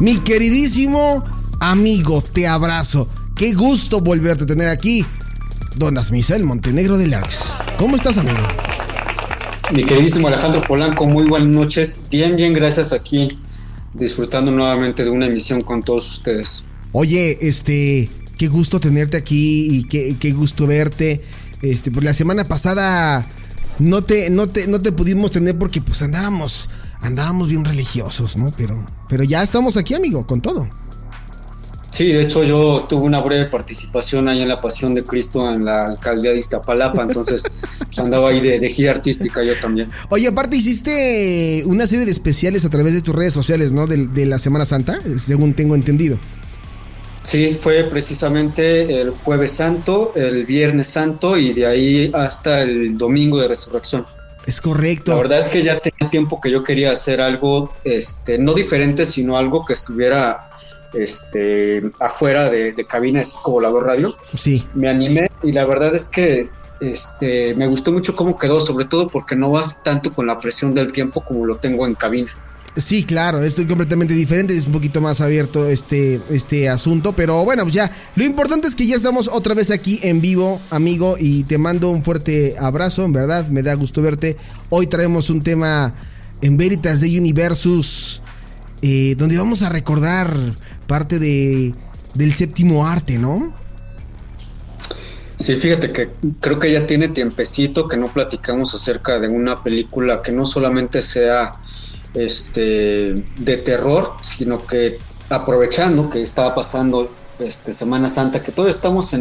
Mi queridísimo amigo, te abrazo. Qué gusto volverte a tener aquí. Don Asmisael Montenegro de Larx. ¿Cómo estás, amigo? Mi queridísimo Alejandro Polanco, muy buenas noches. Bien, gracias, aquí disfrutando nuevamente de una emisión con todos ustedes. Oye, qué gusto tenerte aquí y qué gusto verte. Pues la semana pasada no te pudimos tener porque pues andábamos bien religiosos, ¿no? Pero ya estamos aquí, amigo, con todo. Sí, de hecho yo tuve una breve participación ahí en la Pasión de Cristo en la alcaldía de Iztapalapa, entonces pues andaba ahí de gira artística yo también. Oye, aparte hiciste una serie de especiales a través de tus redes sociales, ¿no? De la Semana Santa, según tengo entendido. Sí, fue precisamente el Jueves Santo, el Viernes Santo y de ahí hasta el Domingo de Resurrección. Es correcto. La verdad es que ya tenía tiempo que yo quería hacer algo, no diferente, sino algo que estuviera afuera de cabina, así como la radio. Sí. Me animé y la verdad es que me gustó mucho cómo quedó, sobre todo porque no vas tanto con la presión del tiempo como lo tengo en cabina. Sí, claro, esto es completamente diferente, es un poquito más abierto este asunto, pero bueno, pues ya, lo importante es que ya estamos otra vez aquí en vivo, amigo, y te mando un fuerte abrazo, en verdad, me da gusto verte. Hoy traemos un tema en Veritas de Universus, donde vamos a recordar parte del séptimo arte, ¿no? Sí, fíjate que creo que ya tiene tiempecito que no platicamos acerca de una película que no solamente sea de terror, sino que aprovechando que estaba pasando Semana Santa, que todavía estamos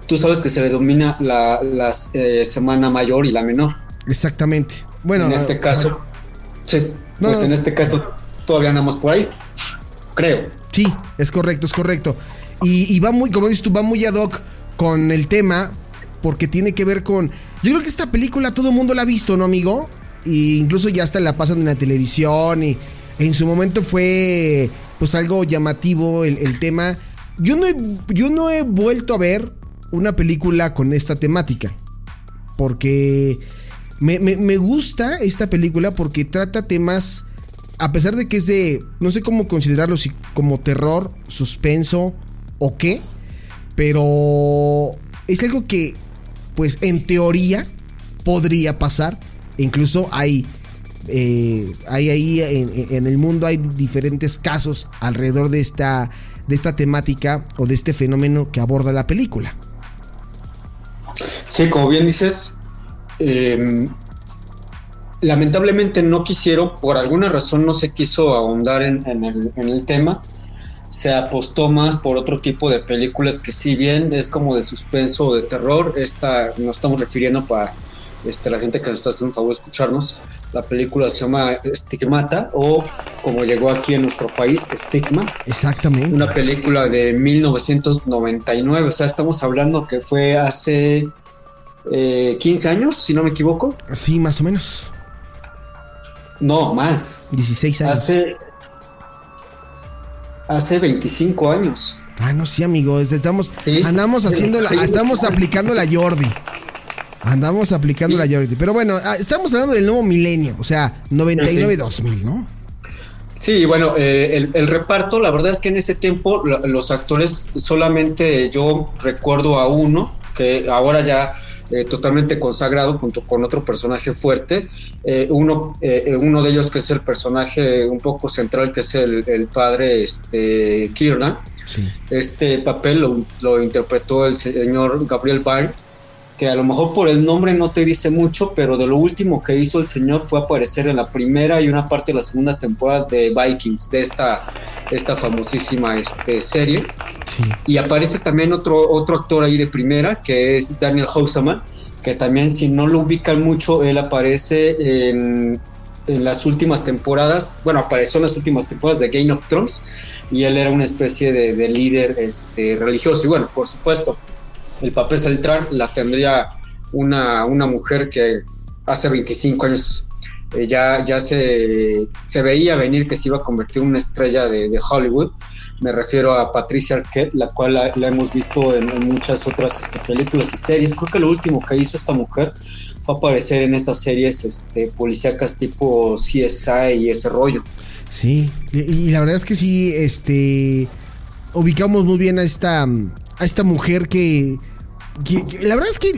tú sabes que se denomina la Semana Mayor y la Menor. Exactamente. Bueno, en este caso, sí, no, pues en este caso todavía andamos por ahí, creo. Sí, es correcto. Y va muy, como dices tú, va muy ad hoc con el tema, porque tiene que ver con... Yo creo que esta película todo el mundo la ha visto, ¿no, amigo? E incluso ya hasta la pasan en la televisión y en su momento fue pues algo llamativo el tema. Yo no he vuelto a ver una película con esta temática, porque me gusta esta película porque trata temas, a pesar de que es de, no sé cómo considerarlo, si como terror, suspenso o qué, pero es algo que pues en teoría podría pasar. Incluso hay ahí en el mundo hay diferentes casos alrededor de esta temática o de este fenómeno que aborda la película. Sí, como bien dices, lamentablemente no quisieron, por alguna razón no se quiso ahondar en el tema. Se apostó más por otro tipo de películas que, si bien es como de suspenso o de terror, nos estamos refiriendo para la gente que nos está haciendo un favor de escucharnos. La película se llama Stigmata, o como llegó aquí en nuestro país, Stigma. Exactamente. Una película de 1999, o sea, estamos hablando que fue hace 15 años, si no me equivoco. Sí, más o menos. No, más. 16 años. Hace 25 años. Ah, no, sí, amigo, estamos aplicando la Jordi. Andamos aplicando la Jordi. Pero bueno, estamos hablando del nuevo milenio, o sea, 99-2000, ¿no? Sí, bueno, el reparto, la verdad es que en ese tiempo los actores, solamente yo recuerdo a uno, que ahora ya totalmente consagrado junto con otro personaje fuerte, uno de ellos que es el personaje un poco central, que es el padre Kiernan. Sí. Este papel lo interpretó el señor Gabriel Byrne, que a lo mejor por el nombre no te dice mucho, pero de lo último que hizo el señor fue aparecer en la primera y una parte de la segunda temporada de Vikings, de esta famosísima serie. Sí. Y aparece también otro actor ahí de primera, que es Daniel Houseman, que también, si no lo ubican mucho, él aparece en las últimas temporadas, bueno, apareció en las últimas temporadas de Game of Thrones, y él era una especie de líder religioso. Y bueno, por supuesto, el papel central la tendría una mujer que hace 25 años ya se veía venir que se iba a convertir en una estrella de Hollywood. Me refiero a Patricia Arquette, la cual la hemos visto en muchas otras películas y series. Creo que lo último que hizo esta mujer fue aparecer en estas series policíacas tipo CSI y ese rollo. Sí, y la verdad es que sí, ubicamos muy bien a esta mujer que la verdad es que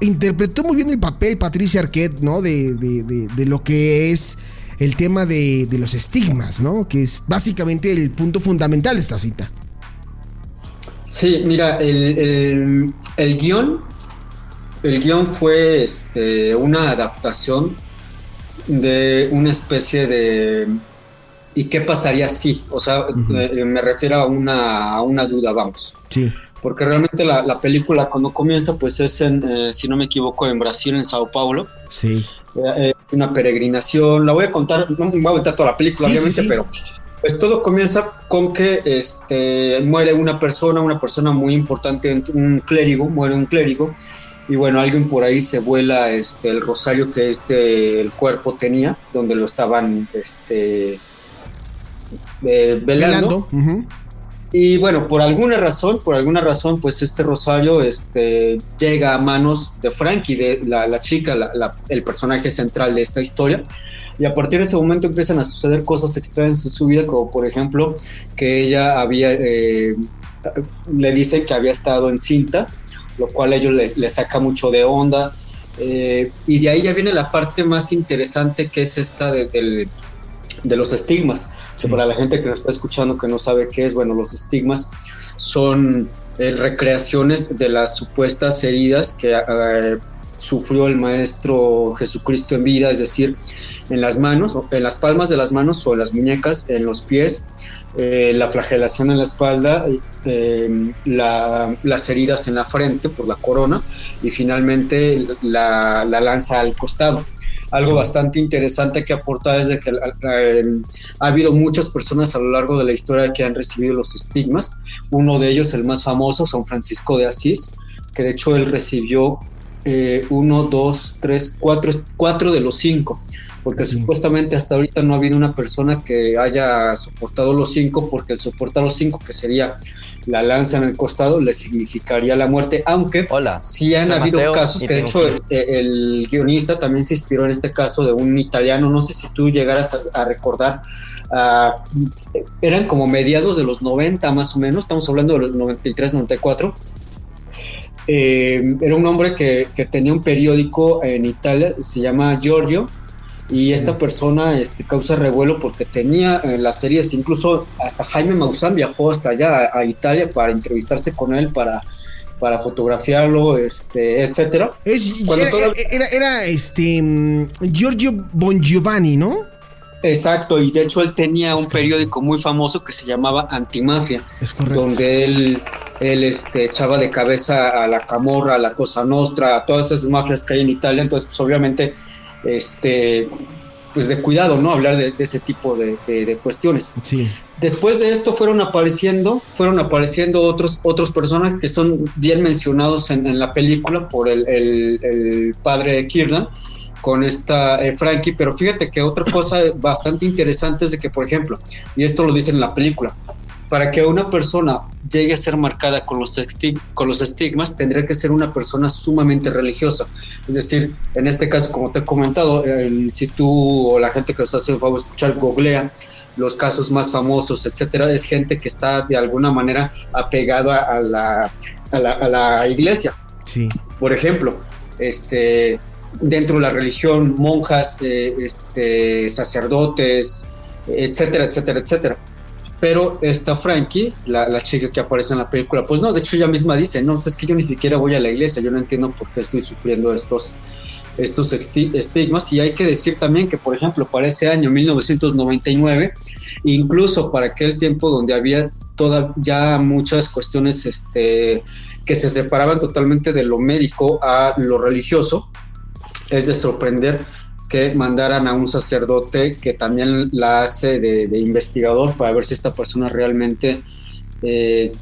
interpretó muy bien el papel Patricia Arquette, ¿no? De lo que es el tema de los estigmas, ¿no? Que es básicamente el punto fundamental de esta cita. Sí, mira, el guión fue una adaptación de una especie de ¿y qué pasaría si? O sea, me refiero a una duda, vamos. Sí. Porque realmente la película cuando comienza, pues es si no me equivoco, en Brasil, en Sao Paulo. Sí. Una peregrinación. La voy a contar, no me voy a contar toda la película, sí, obviamente, sí. Pero pues todo comienza con que muere una persona muy importante, muere un clérigo. Y bueno, alguien por ahí se vuela el rosario que el cuerpo tenía, donde lo estaban velando. Uh-huh. Y bueno, por alguna razón, pues este rosario llega a manos de Frankie, de la chica, el personaje central de esta historia. Y a partir de ese momento empiezan a suceder cosas extrañas en su vida, como por ejemplo que ella le dice que había estado encinta, lo cual a ellos le saca mucho de onda. Y de ahí ya viene la parte más interesante, que es esta de los estigmas. Sí. Para la gente que nos está escuchando que no sabe qué es, bueno, los estigmas son recreaciones de las supuestas heridas que sufrió el Maestro Jesucristo en vida, es decir, en las manos, en las palmas de las manos o en las muñecas, en los pies, la flagelación en la espalda, las heridas en la frente por la corona y finalmente la lanza al costado. Algo bastante interesante que aporta es de que ha habido muchas personas a lo largo de la historia que han recibido los estigmas. Uno de ellos, el más famoso, San Francisco de Asís, que de hecho él recibió 4 de los 5, porque supuestamente hasta ahorita no ha habido una persona que haya soportado los 5, porque el soportar los 5, que sería la lanza en el costado, le significaría la muerte, aunque sí han habido Mateo, casos que de hecho el guionista también se inspiró en este caso de un italiano, no sé si tú llegaras a recordar, eran como mediados de los 90 más o menos, estamos hablando de los 93, 94. Era un hombre que tenía un periódico en Italia, se llama Giorgio, y esta persona causa revuelo porque tenía las series, incluso hasta Jaime Maussan viajó hasta allá a Italia para entrevistarse con él, para fotografiarlo, etcétera. Era Giorgio Bongiovanni, ¿no? Exacto, y de hecho él tenía un periódico muy famoso que se llamaba Antimafia, donde él echaba de cabeza a la Camorra, a la Cosa Nostra, a todas esas mafias que hay en Italia. Entonces pues obviamente pues de cuidado, ¿no? Hablar de ese tipo de cuestiones. Sí. Después de esto fueron apareciendo otros personajes que son bien mencionados en la película por el padre Kiernan, con esta Frankie, pero fíjate que otra cosa bastante interesante es de que, por ejemplo, y esto lo dicen en la película, para que una persona llegue a ser marcada con los estigmas, tendría que ser una persona sumamente religiosa. Es decir, en este caso, como te he comentado, si tú o la gente que nos hace el favor de escuchar, googlea los casos más famosos, etcétera, es gente que está de alguna manera apegada a la iglesia. Sí. Por ejemplo, dentro de la religión, monjas, sacerdotes, etcétera, etcétera, etcétera. Pero esta Frankie, la chica que aparece en la película, pues no, de hecho ella misma dice, no, es que yo ni siquiera voy a la iglesia, yo no entiendo por qué estoy sufriendo estos estigmas. Y hay que decir también que, por ejemplo, para ese año 1999, incluso para aquel tiempo donde había ya muchas cuestiones que se separaban totalmente de lo médico a lo religioso, es de sorprender que mandaran a un sacerdote que también la hace de investigador para ver si esta persona realmente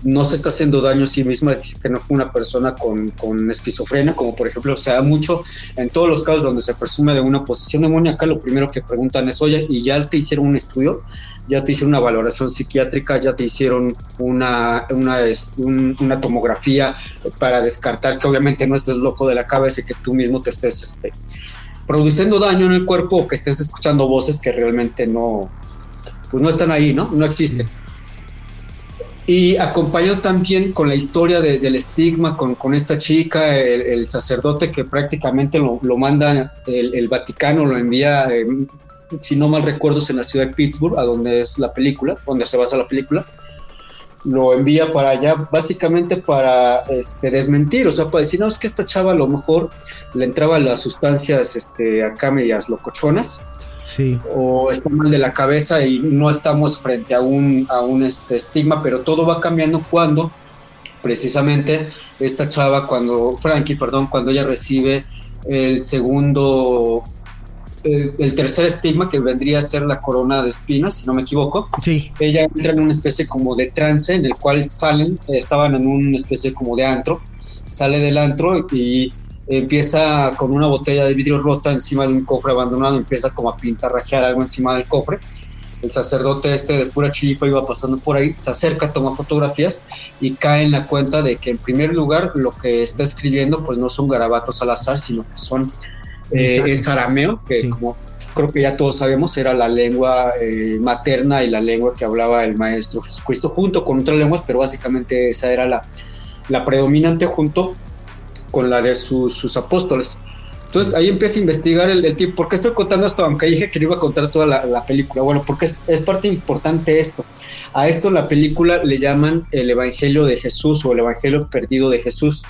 no se está haciendo daño a sí misma, es decir, que no fue una persona con esquizofrenia, como por ejemplo se da mucho en todos los casos donde se presume de una posesión demoníaca. Lo primero que preguntan es, oye, ¿y ya te hicieron un estudio? ¿Ya te hicieron una valoración psiquiátrica? ¿Ya te hicieron una tomografía para descartar que obviamente no estés loco de la cabeza y que tú mismo te estés produciendo daño en el cuerpo, o que estés escuchando voces que realmente no pues no están ahí, ¿no? No existen. Y acompañado también con la historia del estigma, con esta chica, el sacerdote que prácticamente lo manda el Vaticano, lo envía, si no mal recuerdo, es en la ciudad de Pittsburgh, a donde es la película, donde se basa la película, lo envía para allá básicamente para desmentir, o sea, para decir, no, es que esta chava a lo mejor le entraban las sustancias acá medias locochonas, Sí. o está mal de la cabeza y no estamos frente a un estigma, pero todo va cambiando cuando precisamente esta chava, cuando ella recibe el segundo, el tercer estigma, que vendría a ser la corona de espinas, si no me equivoco. Sí. Ella entra en una especie como de trance en el cual estaban en una especie como de antro, sale del antro y empieza con una botella de vidrio rota encima de un cofre abandonado, empieza como a pintarrajear algo encima del cofre. El sacerdote de pura chiripa iba pasando por ahí, se acerca, toma fotografías y cae en la cuenta de que en primer lugar lo que está escribiendo pues no son garabatos al azar, sino que son es arameo, que sí, como creo que ya todos sabemos era la lengua materna y la lengua que hablaba el Maestro Jesucristo, junto con otras lenguas, pero básicamente esa era la predominante junto con la de sus apóstoles. Entonces ahí empieza a investigar el tipo. ¿Por qué estoy contando esto? Aunque dije que no iba a contar toda la película. Bueno, porque es parte importante esto. A esto la película le llaman el Evangelio de Jesús o el Evangelio perdido de Jesús.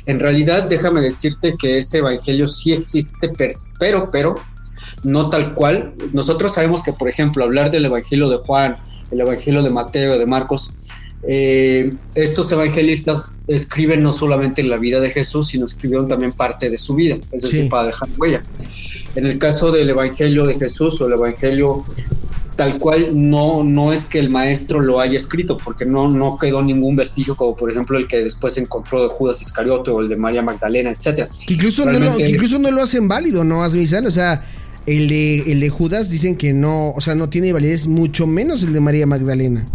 En realidad, déjame decirte que ese Evangelio sí existe, pero no tal cual. Nosotros sabemos que, por ejemplo, hablar del Evangelio de Juan, el Evangelio de Mateo, de Marcos, estos evangelistas escriben no solamente la vida de Jesús, sino escribieron también parte de su vida, es decir, para dejar huella. En el caso del Evangelio de Jesús o el Evangelio tal cual, no es que el maestro lo haya escrito, porque no quedó ningún vestigio, como por ejemplo el que después se encontró de Judas Iscariote o el de María Magdalena, etcétera. Que incluso no lo hacen válido, ¿no, Asmizan? O sea, el de Judas dicen que no, o sea, no tiene validez, mucho menos el de María Magdalena.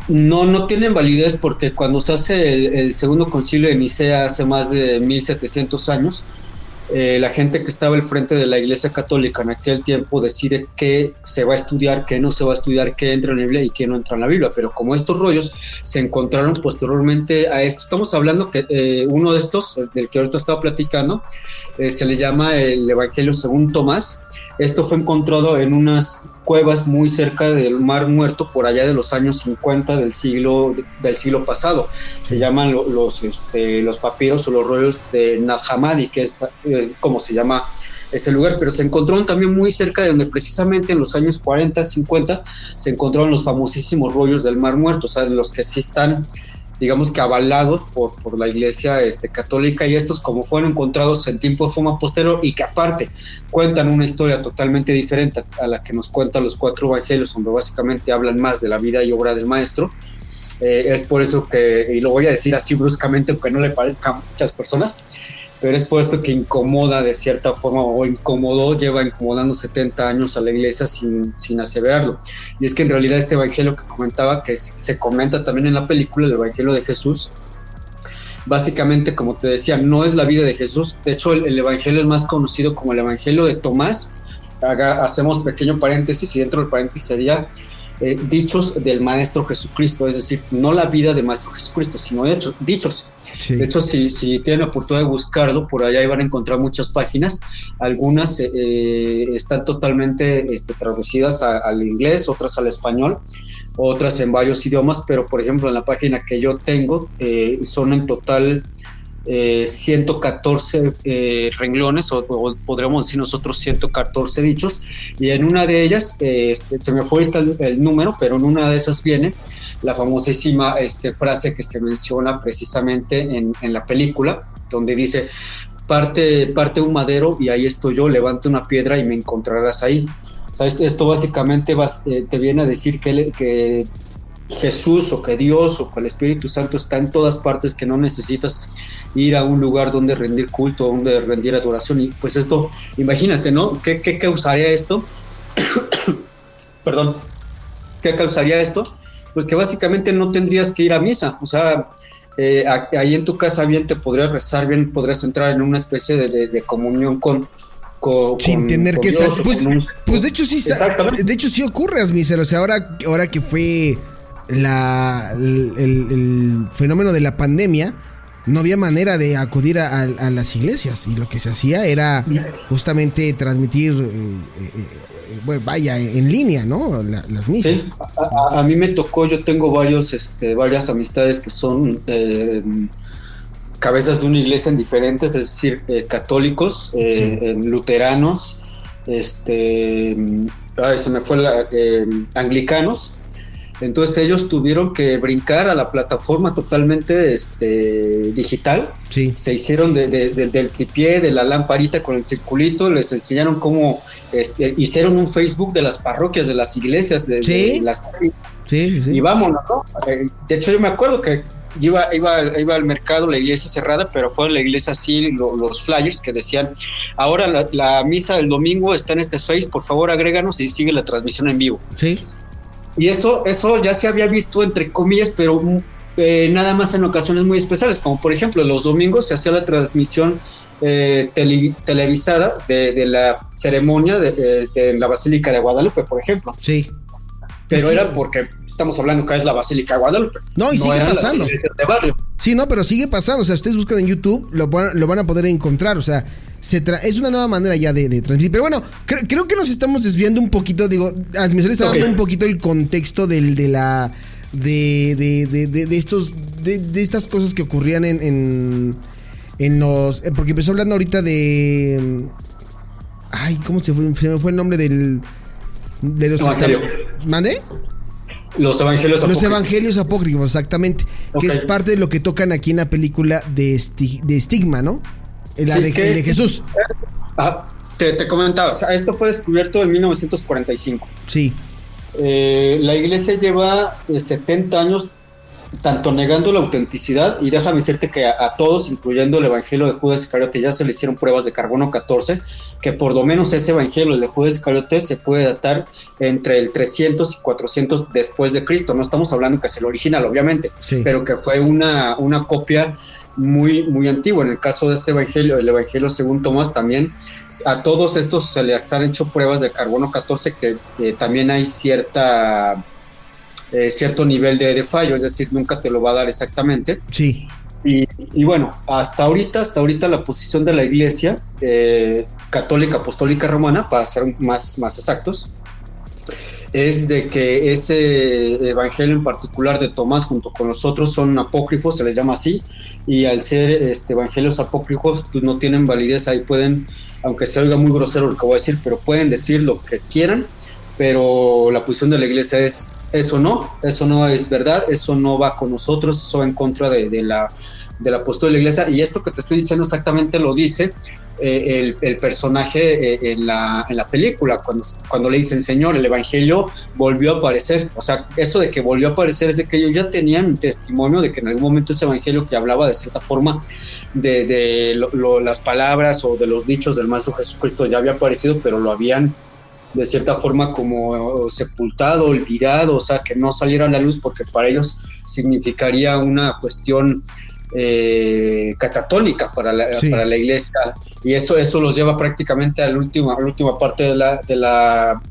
No tienen validez porque cuando se hace el segundo concilio de Nicea hace más de 1700 años, la gente que estaba al frente de la Iglesia Católica en aquel tiempo decide qué se va a estudiar, qué no se va a estudiar, qué entra en la Biblia y qué no entra en la Biblia. Pero como estos rollos se encontraron posteriormente a esto, estamos hablando que uno de estos, del que ahorita estaba platicando, se le llama el Evangelio según Tomás. Esto fue encontrado en unas cuevas muy cerca del Mar Muerto, por allá de los años 50 del siglo pasado. Se llaman los papiros o los rollos de Nag Hammadi, que es como se llama ese lugar, pero se encontraron también muy cerca de donde precisamente en los años 40, 50 se encontraron los famosísimos rollos del Mar Muerto, o sea, los que sí están, digamos que avalados por la Iglesia católica, y estos como fueron encontrados en tiempo de forma posterior y que aparte cuentan una historia totalmente diferente a la que nos cuentan los 4 evangelios, donde básicamente hablan más de la vida y obra del maestro. Es por eso que, y lo voy a decir así bruscamente aunque no le parezca a muchas personas, pero es por esto que incomoda de cierta forma, o lleva incomodando 70 años a la Iglesia sin aseverarlo. Y es que en realidad este evangelio que comentaba, que se comenta también en la película, el Evangelio de Jesús, básicamente, como te decía, no es la vida de Jesús. De hecho, el evangelio es más conocido como el Evangelio de Tomás. Hacemos pequeño paréntesis, y dentro del paréntesis sería dichos del Maestro Jesucristo, es decir, no la vida del Maestro Jesucristo, sino dichos. Sí. De hecho, si tienen la oportunidad de buscarlo, por allá van a encontrar muchas páginas. Algunas están totalmente traducidas al inglés, otras al español, otras en varios idiomas, pero por ejemplo en la página que yo tengo son en total 114 renglones, o podríamos decir nosotros 114 dichos, y en una de ellas, se me fue ahorita el número, pero en una de esas viene la famosísima frase que se menciona precisamente en la película, donde dice: parte un madero y ahí estoy yo, levanta una piedra y me encontrarás ahí. Esto básicamente te viene a decir que Jesús, o que Dios, o que el Espíritu Santo está en todas partes, que no necesitas ir a un lugar donde rendir culto, donde rendir adoración. Y pues esto, imagínate, ¿no? ¿Qué causaría esto? Perdón. ¿Qué causaría esto? Pues que básicamente no tendrías que ir a misa. O sea, ahí en tu casa bien te podrías rezar, bien podrías entrar en una especie de comunión con sin tener que Dios, pues de hecho sí, exactamente. De hecho sí ocurre, Asmiser. O sea, ahora que fue el fenómeno de la pandemia, no había manera de acudir a las iglesias, y lo que se hacía era justamente transmitir, bueno, vaya, en línea, ¿no? Las misas. Sí, a mí me tocó, yo tengo varias amistades que son cabezas de una iglesia en diferentes, es decir, católicos, Sí. luteranos, se me fue anglicanos. Entonces ellos tuvieron que brincar a la plataforma totalmente digital. Sí. Se hicieron del tripié, de la lamparita con el circulito, les enseñaron cómo hicieron un Facebook de las parroquias, de las iglesias, Sí. de las... Sí. Y vámonos, ¿no? De hecho yo me acuerdo que iba al mercado, la iglesia cerrada, pero fue la iglesia así, los flyers que decían, ahora la misa del domingo está en este Face, por favor agréganos y sigue la transmisión en vivo. Sí. Y eso ya se había visto entre comillas, pero nada más en ocasiones muy especiales, como por ejemplo los domingos se hacía la transmisión televisada de la ceremonia de la Basílica de Guadalupe, por ejemplo. Sí. Pero sí. era porque estamos hablando que es la Basílica de Guadalupe. No, y sigue pasando. De barrio. Sí, no, pero sigue pasando. O sea, ustedes buscan en YouTube, lo van a poder encontrar. O sea, es una nueva manera ya de transmitir. Pero bueno, creo que nos estamos desviando un poquito. Digo, Asmiser está dando un poquito el contexto de estas cosas que ocurrían en los. Porque empezó hablando ahorita de. Ay, ¿cómo se me fue el nombre de los ¿Mande? Los evangelios apócrifos. Los evangelios apócrifos, exactamente. Okay. Que es parte de lo que tocan aquí en la película de Estigma, ¿no? La de Jesús. Te comentaba, o sea, esto fue descubierto en 1945. Sí. La iglesia lleva 70 años tanto negando la autenticidad, y déjame decirte que a todos, incluyendo el evangelio de Judas Iscariote, ya se le hicieron pruebas de carbono 14, que por lo menos ese evangelio de Judas Iscariote se puede datar entre el 300 y 400 después de Cristo. No estamos hablando que es el original, obviamente, sí, pero que fue una copia muy, muy antigua. En el caso de este evangelio, el evangelio según Tomás, también a todos estos se les han hecho pruebas de carbono 14, que también hay cierto nivel de fallo, es decir, nunca te lo va a dar exactamente. Sí. Y bueno, hasta ahorita la posición de la iglesia católica apostólica romana, para ser más exactos, es de que ese evangelio en particular de Tomás junto con los otros son apócrifos, se les llama así, y al ser evangelios apócrifos pues no tienen validez. Ahí pueden, aunque se oiga muy grosero lo que voy a decir, pero pueden decir lo que quieran, pero la posición de la iglesia es eso no es verdad, eso no va con nosotros, eso va en contra de la postura de la iglesia. Y esto que te estoy diciendo exactamente lo dice el personaje en la película, cuando le dicen, Señor, el evangelio volvió a aparecer. O sea, eso de que volvió a aparecer es de que ellos ya tenían testimonio de que en algún momento ese evangelio que hablaba de cierta forma de las palabras o de los dichos del Maestro Jesucristo ya había aparecido, pero lo habían de cierta forma como sepultado, olvidado, o sea, que no saliera a la luz, porque para ellos significaría una cuestión catatónica para la iglesia, y eso los lleva prácticamente a la última parte de la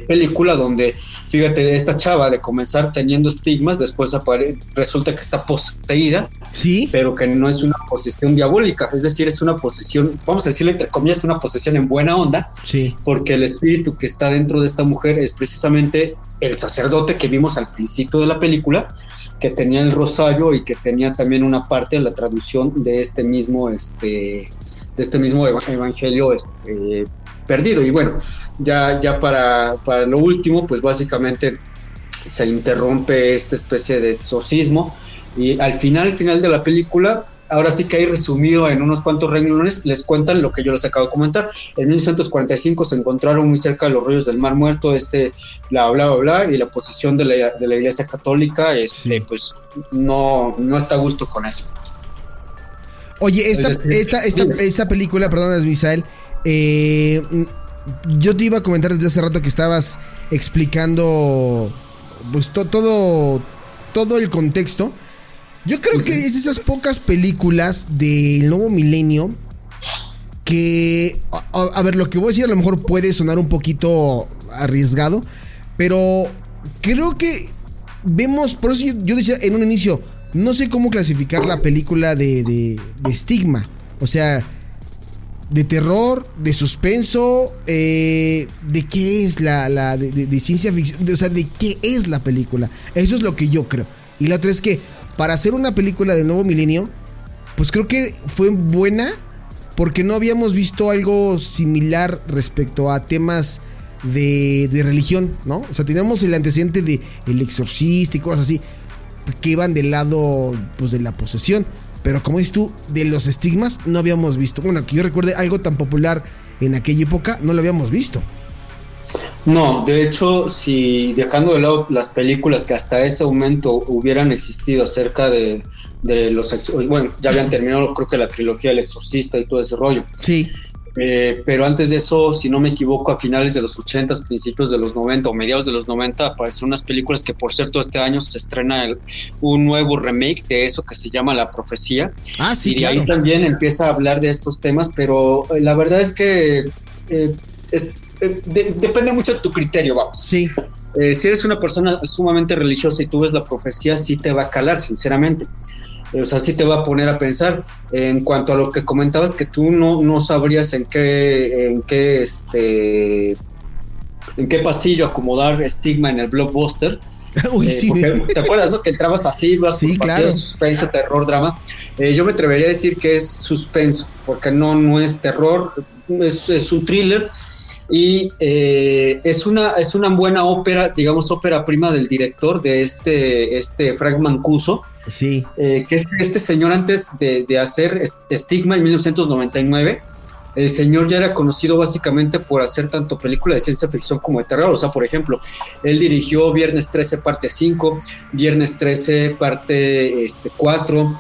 película, donde, fíjate, esta chava de comenzar teniendo estigmas, después resulta que está poseída, sí, pero que no es una posesión diabólica, es decir, es una posesión, vamos a decirle entre comillas, una posesión en buena onda, sí, porque el espíritu que está dentro de esta mujer es precisamente el sacerdote que vimos al principio de la película, que tenía el rosario y que tenía también una parte de la traducción de este mismo evangelio perdido. Y bueno, ya para lo último, pues básicamente se interrumpe esta especie de exorcismo, y al final de la película, ahora sí que hay resumido en unos cuantos renglones, les cuentan lo que yo les acabo de comentar. En 1945 se encontraron muy cerca de los ríos del Mar Muerto, bla, bla, bla, bla, y la posición de la Iglesia Católica, sí, pues no está a gusto con eso. Oye, esta película, perdón, Misael, yo te iba a comentar desde hace rato que estabas explicando pues todo el contexto. Yo creo que es esas pocas películas del nuevo milenio que, a ver, lo que voy a decir a lo mejor puede sonar un poquito arriesgado, pero creo que vemos, por eso yo decía en un inicio, no sé cómo clasificar la película de Stigma, o sea, de terror, de suspenso, de qué es de ciencia ficción, o sea, de qué es la película. Eso es lo que yo creo. Y la otra es que para hacer una película de Nuevo Milenio, pues creo que fue buena porque no habíamos visto algo similar respecto a temas de religión, ¿no? O sea, teníamos el antecedente de El Exorcista y cosas así que iban del lado, pues, de la posesión. Pero como dices tú, de los estigmas no habíamos visto. Bueno, que yo recuerde algo tan popular en aquella época, no lo habíamos visto. No, de hecho, si dejando de lado las películas que hasta ese momento hubieran existido acerca de los... Bueno, ya habían terminado creo que la trilogía del Exorcista y todo ese rollo. Sí. Pero antes de eso, si no me equivoco, a finales de los 80s, principios de los 90 o mediados de los 90, aparecieron unas películas que, por cierto, este año se estrena un nuevo remake de eso que se llama La Profecía. Ah, sí, y de claro. ahí también empieza a hablar de estos temas, pero la verdad es que depende mucho de tu criterio, vamos. Sí. Si eres una persona sumamente religiosa y tú ves La Profecía, sí te va a calar, sinceramente. O sea, sí te va a poner a pensar. En cuanto a lo que comentabas, que tú no sabrías en qué pasillo acomodar Stigma en el blockbuster. Uy, sí. ¿Te acuerdas, no? Que entrabas así, ibas sí, por claro. suspenso, terror, drama. Yo me atrevería a decir que es suspenso, porque no es terror, es un thriller. Y es una buena ópera, digamos ópera prima del director de este Frank Mancuso. Sí. Que este señor, antes de hacer Stigma en 1999, el señor ya era conocido básicamente por hacer tanto películas de ciencia ficción como de terror. O sea, por ejemplo, él dirigió Viernes 13 parte 5, Viernes 13 parte 4,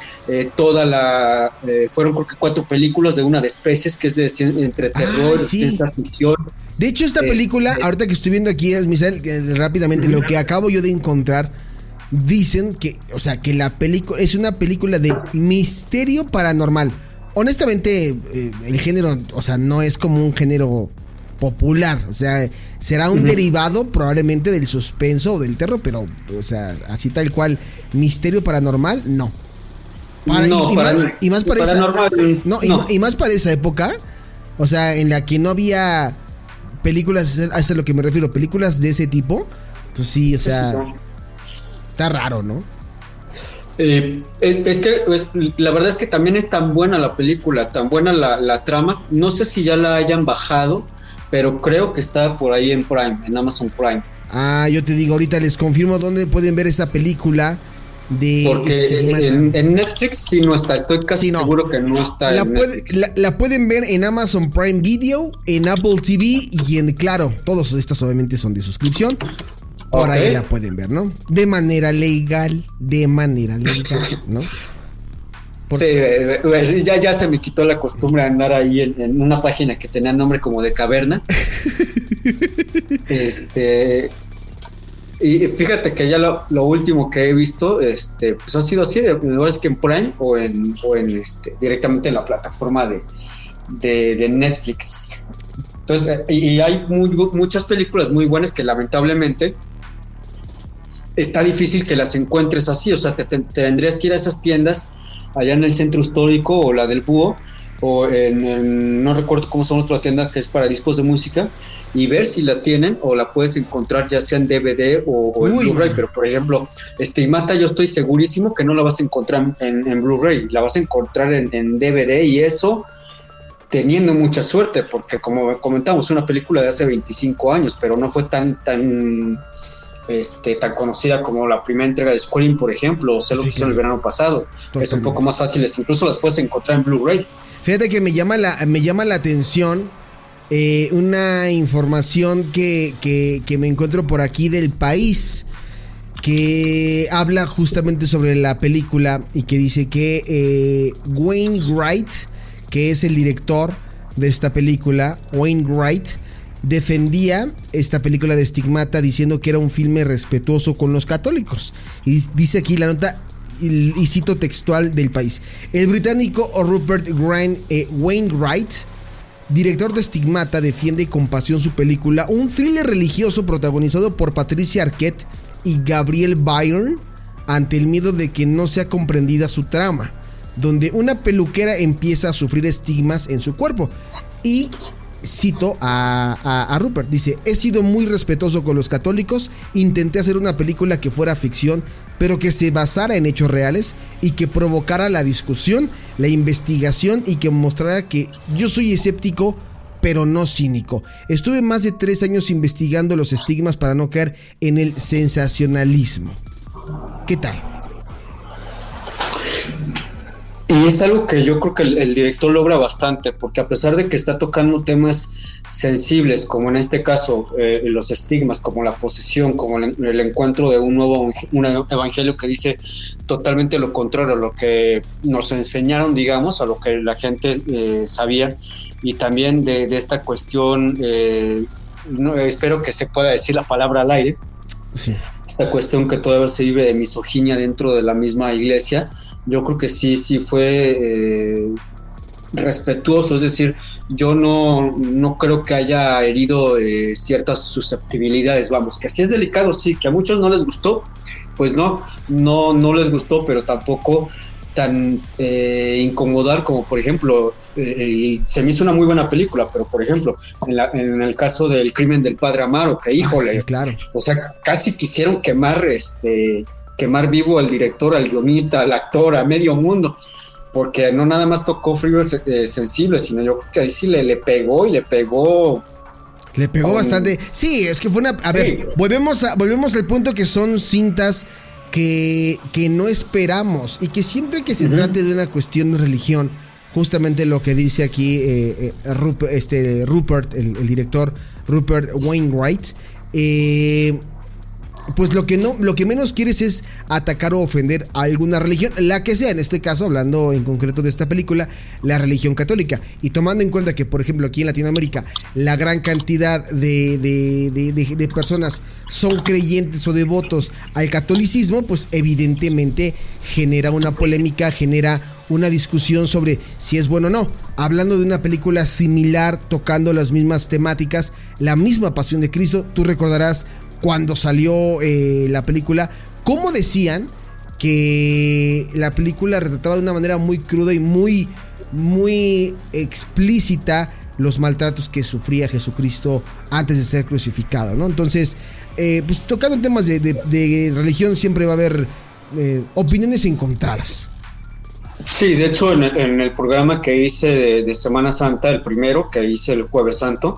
fueron creo que 4 películas de una de especies, que es entre terror y ciencia ficción. De hecho, esta película, ahorita que estoy viendo aquí, Misael, rápidamente, lo que acabo yo de encontrar, dicen que, o sea, que la película es una película de misterio paranormal. Honestamente, el género, o sea, no es como un género popular, o sea, será un derivado probablemente del suspenso o del terror, pero, o sea, así tal cual, misterio paranormal, no. Más para esa época, o sea, en la que no había películas, a eso es a lo que me refiero, películas de ese tipo, pues sí, o sea, está raro, ¿no? La verdad es que también es tan buena la película, tan buena la trama. No sé si ya la hayan bajado, pero creo que está por ahí en Prime, en Amazon Prime. Ah, yo te digo, ahorita les confirmo dónde pueden ver esa película de... Porque en Netflix sí no está, estoy casi seguro que no está en Netflix. La pueden ver en Amazon Prime Video, en Apple TV y en Claro. Todos estos obviamente son de suscripción. Por ahí la pueden ver, ¿no? De manera legal, ¿no? Sí, ya se me quitó la costumbre de andar ahí en una página que tenía nombre como de caverna. Y fíjate que ya lo último que he visto, pues ha sido así, de verdad es que en Prime o en directamente en la plataforma de Netflix. Entonces, y hay muchas películas muy buenas que lamentablemente está difícil que las encuentres así. O sea, tendrías que ir a esas tiendas allá en el centro histórico o la del Búho, o no recuerdo cómo se llama otra tienda que es para discos de música, y ver si la tienen o la puedes encontrar ya sea en DVD o en Blu-ray. Pero por ejemplo, Stigmata yo estoy segurísimo que no la vas a encontrar en Blu-ray, la vas a encontrar en DVD, y eso teniendo mucha suerte, porque como comentamos, es una película de hace 25 años, pero no fue tan conocida como la primera entrega de Scream, por ejemplo, o sea, lo que hizo el verano pasado. Totalmente. Es un poco más fáciles, incluso las puedes encontrar en Blu-ray. Fíjate que me llama la atención una información que me encuentro por aquí del país, que habla justamente sobre la película y que dice que Wayne Wright, que es el director de esta película, Wayne Wright, defendía esta película de Stigmata diciendo que era un filme respetuoso con los católicos. Y dice aquí la nota, y cito textual del país: el británico Rupert Wayne Wright director de Stigmata, defiende con pasión su película, un thriller religioso protagonizado por Patricia Arquette y Gabriel Byrne, ante el miedo de que no sea comprendida su trama, donde una peluquera empieza a sufrir estigmas en su cuerpo. Y cito a Rupert, dice: he sido muy respetuoso con los católicos, intenté hacer una película que fuera ficción, pero que se basara en hechos reales y que provocara la discusión, la investigación y que mostrara que yo soy escéptico, pero no cínico. Estuve más de 3 años investigando los estigmas para no caer en el sensacionalismo. ¿Qué tal? Y es algo que yo creo que el director logra bastante, porque a pesar de que está tocando temas sensibles, como en este caso los estigmas, como la posesión, como el encuentro de un evangelio que dice totalmente lo contrario a lo que nos enseñaron, digamos, a lo que la gente sabía, y también de esta cuestión, espero que se pueda decir la palabra al aire, sí. Esta cuestión que todavía se vive de misoginia dentro de la misma iglesia. Yo creo que sí fue respetuoso, es decir, yo no creo que haya herido ciertas susceptibilidades, vamos, que si es delicado, sí, que a muchos no les gustó, pues no les gustó, pero tampoco tan incomodar como, por ejemplo, se me hizo una muy buena película, pero por ejemplo, en el caso del crimen del padre Amaro, que híjole, sí, claro. O sea, casi quisieron quemar vivo al director, al guionista, al actor, a medio mundo, porque no nada más tocó fibras sensibles, sino yo creo que ahí sí le pegó y le pegó. Le pegó bastante. Sí, es que fue una... A ver, sí. volvemos al punto que son cintas que no esperamos y que siempre que se trate de una cuestión de religión, justamente lo que dice aquí Rupert, el director Rupert Wainwright, pues lo que menos quieres es atacar o ofender a alguna religión, la que sea, en este caso, hablando en concreto de esta película, la religión católica. Y tomando en cuenta que, por ejemplo, aquí en Latinoamérica, la gran cantidad de personas son creyentes o devotos al catolicismo, pues evidentemente genera una polémica, genera una discusión sobre si es bueno o no. Hablando de una película similar, tocando las mismas temáticas, la misma Pasión de Cristo, tú recordarás cuando salió la película, cómo decían que la película retrataba de una manera muy cruda y muy, muy explícita los maltratos que sufría Jesucristo antes de ser crucificado, ¿no? Entonces, pues tocando en temas de religión siempre va a haber opiniones encontradas. Sí, de hecho en el programa que hice de Semana Santa, el primero que hice el Jueves Santo,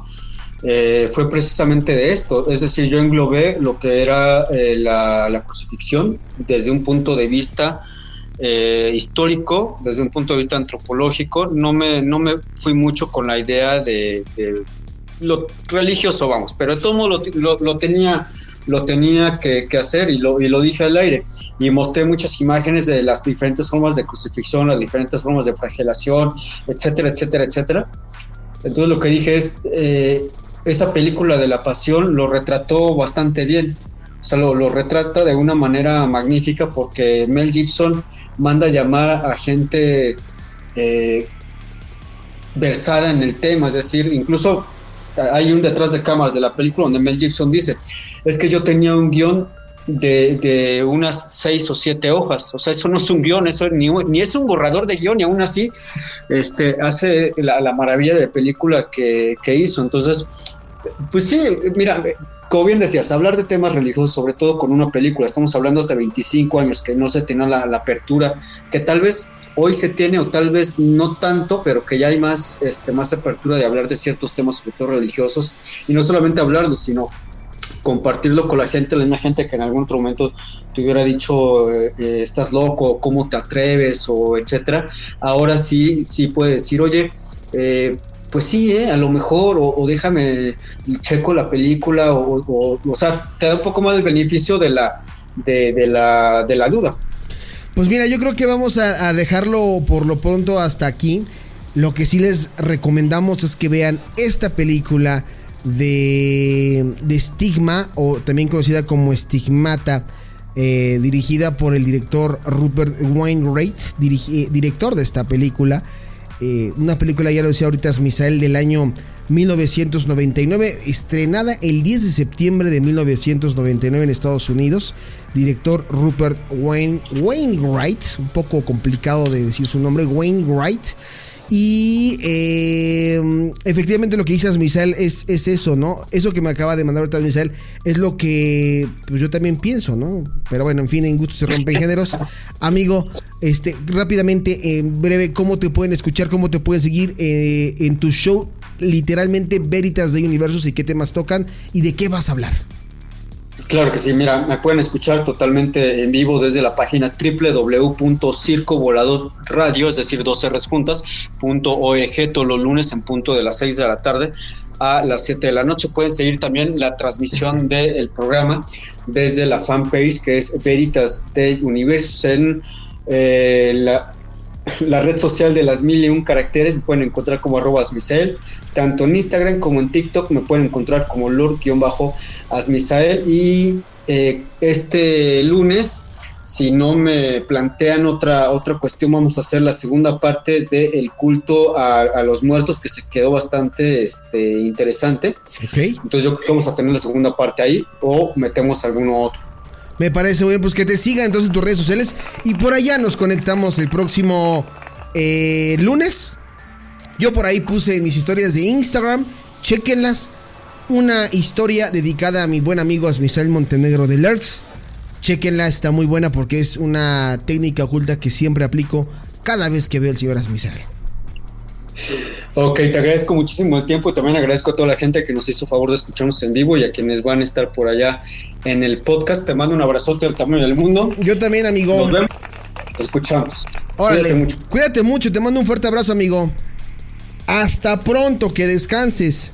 fue precisamente de esto, es decir, yo englobé lo que era la crucifixión desde un punto de vista histórico, desde un punto de vista antropológico. No me fui mucho con la idea de lo religioso, vamos, pero de todo modo lo tenía que hacer y lo dije al aire, y mostré muchas imágenes de las diferentes formas de crucifixión, las diferentes formas de flagelación, etcétera, etcétera, etcétera. Entonces lo que dije es, esa película de la Pasión lo retrató bastante bien, o sea, lo retrata de una manera magnífica, porque Mel Gibson manda llamar a gente versada en el tema, es decir, incluso hay un detrás de cámaras de la película donde Mel Gibson dice, es que yo tenía un guión de unas 6 o 7 hojas, o sea, eso no es un guión, eso ni es un borrador de guión, y aún así hace la maravilla de película que hizo. Entonces, pues sí, mira, como bien decías, hablar de temas religiosos, sobre todo con una película, estamos hablando hace 25 años que no se tenía la apertura, que tal vez hoy se tiene o tal vez no tanto, pero que ya hay más apertura de hablar de ciertos temas, sobre todo religiosos, y no solamente hablarlo, sino compartirlo con la misma gente que en algún otro momento te hubiera dicho estás loco, cómo te atreves, o etcétera. Ahora sí puede decir, oye, pues sí, a lo mejor, o déjame checo la película, o sea, te da un poco más el beneficio de la duda. Pues mira, yo creo que vamos a dejarlo por lo pronto hasta aquí. Lo que sí les recomendamos es que vean esta película de Stigma, o también conocida como Stigmata, dirigida por el director Rupert Wainwright, director de esta película. una película, ya lo decía ahorita Misael, del año 1999, estrenada el 10 de septiembre de 1999 en Estados Unidos. Director Rupert Wainwright, un poco complicado de decir su nombre, Wainwright. Y efectivamente lo que dices, Misael, es eso, ¿no? Eso que me acaba de mandar ahorita Misael es lo que pues yo también pienso, ¿no? Pero bueno, en fin, en gustos se rompen géneros. Amigo, rápidamente, en breve, ¿cómo te pueden escuchar? ¿Cómo te pueden seguir en tu show? Literalmente Veritas de Universos, y qué temas tocan y de qué vas a hablar. Claro que sí, mira, me pueden escuchar totalmente en vivo desde la página www.circovoladorradio, es decir, 2 R's juntas, .org, todos los lunes en punto de las 6 de la tarde a las 7 de la noche. Pueden seguir también la transmisión del programa desde la fanpage que es Veritas de Universos en la red social de las 1001 caracteres. Me pueden encontrar como @asmisael, tanto en Instagram como en TikTok me pueden encontrar como lord-asmisael. Y este lunes, si no me plantean otra cuestión, vamos a hacer la segunda parte del culto a los muertos, que se quedó bastante interesante. Okay. Entonces yo creo que vamos a tener la segunda parte ahí, o metemos alguno otro. Me parece muy bien, pues que te sigan entonces en tus redes sociales y por allá nos conectamos el próximo lunes. Yo por ahí puse mis historias de Instagram, chéquenlas. Una historia dedicada a mi buen amigo Asmisael Montenegro de Lerx. Chéquenla, está muy buena porque es una técnica oculta que siempre aplico cada vez que veo al señor Asmisael. Ok, te agradezco muchísimo el tiempo y también agradezco a toda la gente que nos hizo favor de escucharnos en vivo y a quienes van a estar por allá en el podcast. Te mando un abrazote del tamaño del mundo. Yo también, amigo. Nos vemos. Te escuchamos. Órale, cuídate mucho. Te mando un fuerte abrazo, amigo. Hasta pronto, que descanses.